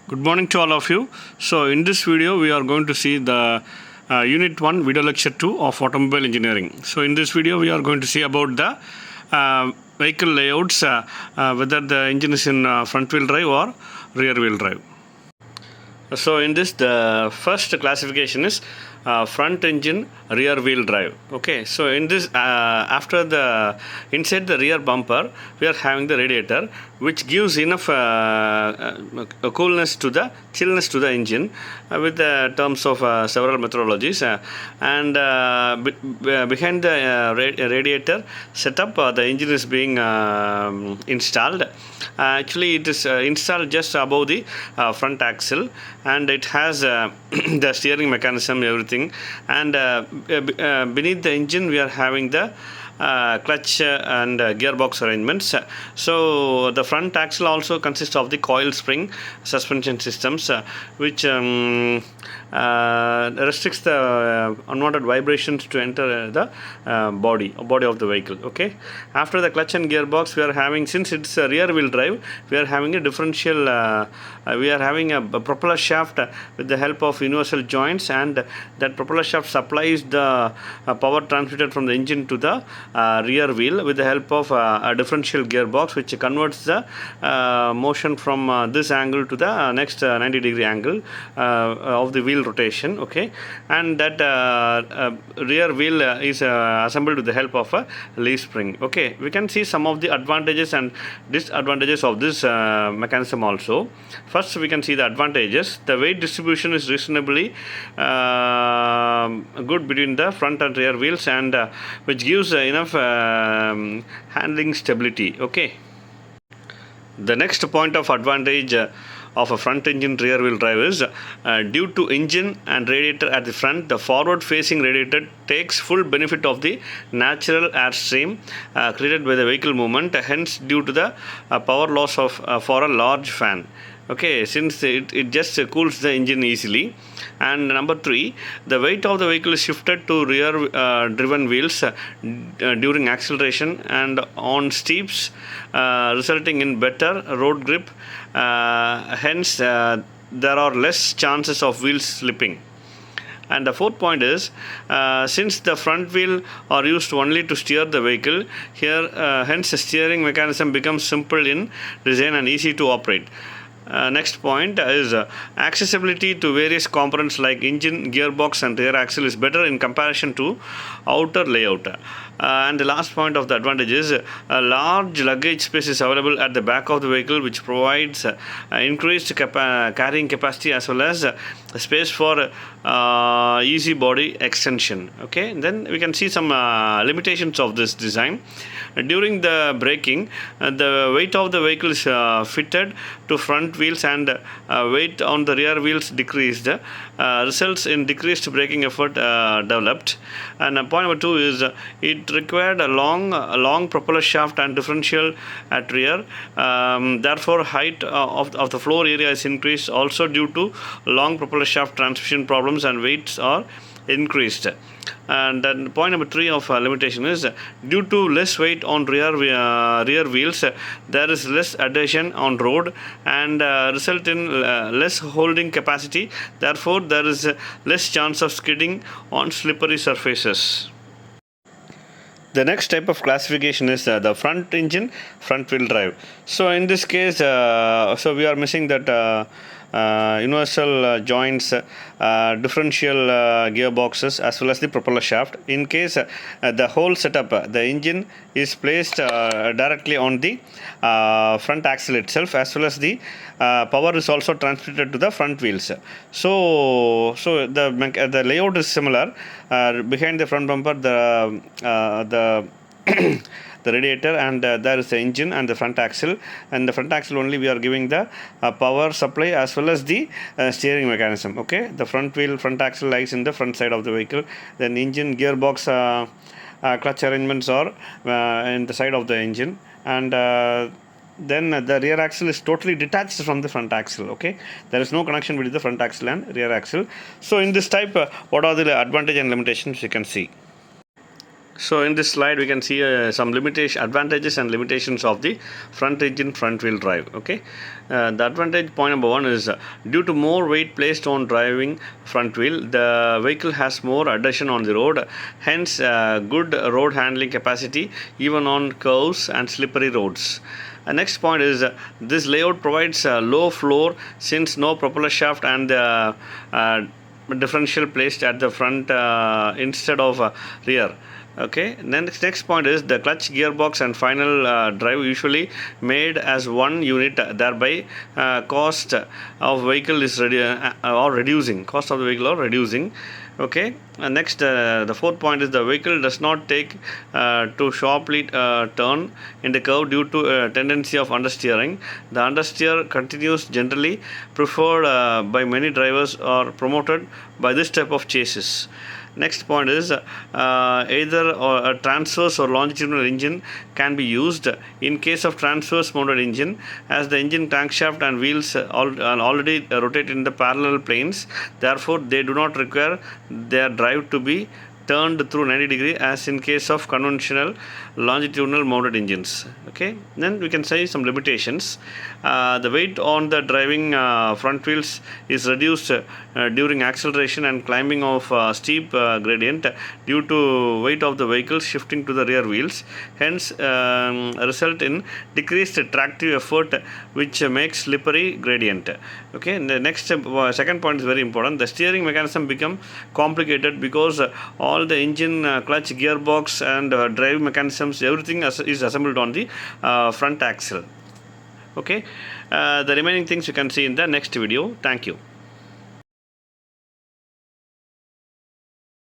Good morning to all of you. So in this video we are going to see the Unit-1 video lecture 2 of automobile engineering. So in this video we are going to see about the vehicle layouts, whether the engine is in front wheel drive or rear wheel drive. So in this, the first classification is front engine rear wheel drive. Okay, so in this, after the inside the rear bumper we are having the radiator, which gives enough coolness to the chillness to the engine with the terms of several methodologies, and behind the radiator setup, the engine is being installed. Actually it is installed just above the front axle, and it has the steering mechanism, everything, and beneath the engine we are having the clutch and gearbox arrangements. So the front axle also consists of the coil spring suspension systems, which restricts the unwanted vibrations to enter the body of the vehicle. Okay, after the clutch and gearbox we are having, since it's a rear wheel drive, we are having a differential we are having a propeller shaft with the help of universal joints, and that propeller shaft supplies the power transmitted from the engine to the rear wheel with the help of a differential gearbox, which converts the motion from this angle to the next 90-degree angle of the wheel rotation. Okay, and that rear wheel is assembled with the help of a leaf spring. Okay, we can see some of the advantages and disadvantages of this mechanism also. First, we can see the advantages. The weight distribution is reasonably good between the front and rear wheels, and which gives enough handling stability. Okay, the next point of advantage of a front engine rear wheel drive is due to engine and radiator at the front, the forward facing radiator takes full benefit of the natural airstream created by the vehicle movement, hence due to the power loss of for a large fan. Okay, since it just cools the engine easily. And number 3, the weight of the vehicle is shifted to rear driven wheels during acceleration and on steeps, resulting in better road grip. Hence there are less chances of wheels slipping. And the fourth point is, since the front wheel are used only to steer the vehicle, here hence the steering mechanism becomes simple in design and easy to operate. Next point is accessibility to various components like engine, gearbox and rear axle is better in comparison to outer layout. And the last point of the advantage is a large luggage space is available at the back of the vehicle, which provides increased carrying capacity as well as space for easy body extension. Okay, then we can see some limitations of this design. During the braking, the weight of the vehicle is fitted to front wheels, and weight on the rear wheels decreased, results in decreased braking effort developed. And point number 2 is it required a long propeller shaft and differential at rear. Therefore, height of the floor area is increased also due to long propeller shaft transmission problems, and weights are increased. And then point number 3 of limitation is due to less weight on rear wheels, there is less adhesion on road and result in less holding capacity. Therefore, there is less chance of skidding on slippery surfaces. The next type of classification is the front engine front wheel drive. So in this case, so we are missing that universal joints, differential gearboxes as well as the propeller shaft. In case the whole setup, the engine is placed directly on the front axle itself, as well as the power is also transmitted to the front wheels. So the layout is similar. Behind the front bumper, the the radiator, and there is the engine and the front axle. And the front axle only we are giving the power supply as well as the steering mechanism. Okay, the front axle lies in the front side of the vehicle. Then engine, gearbox, clutch arrangements are in the side of the engine, and then the rear axle is totally detached from the front axle. Okay, there is no connection between the front axle and rear axle. So in this type, what are the advantage and limitations you can see? So in this slide we can see some limitation, advantages and limitations of the front engine front wheel drive. Okay, the advantage point number one is due to more weight placed on driving front wheel, the vehicle has more adhesion on the road, hence good road handling capacity even on curves and slippery roads. Next point is this layout provides low floor since no propeller shaft and differential placed at the front instead of rear. Okay, then next point is the clutch, gearbox and final drive usually made as one unit, thereby cost of vehicle is reducing, cost of the vehicle or reducing. Okay, next the fourth point is the vehicle does not take to sharply turn in the curve due to tendency of understeering. The understeer continues, generally preferred by many drivers or promoted by this type of chassis. Next point is either a transverse or longitudinal engine can be used. In case of transverse mounted engine, as the engine crankshaft and wheels already rotate in the parallel planes, therefore they do not require their drive to be turned through 90 degree as in case of conventional longitudinal mounted engines. Okay, then we can say some limitations. The weight on the driving front wheels is reduced during acceleration and climbing of steep gradient due to weight of the vehicle shifting to the rear wheels, hence result in decreased tractive effort which makes slippery gradient. Okay, and the next second point is very important. The steering mechanism become complicated because all the engine, clutch, gearbox and drive mechanisms, everything is assembled on the front axle. Okay, the remaining things you can see in the next video. Thank you.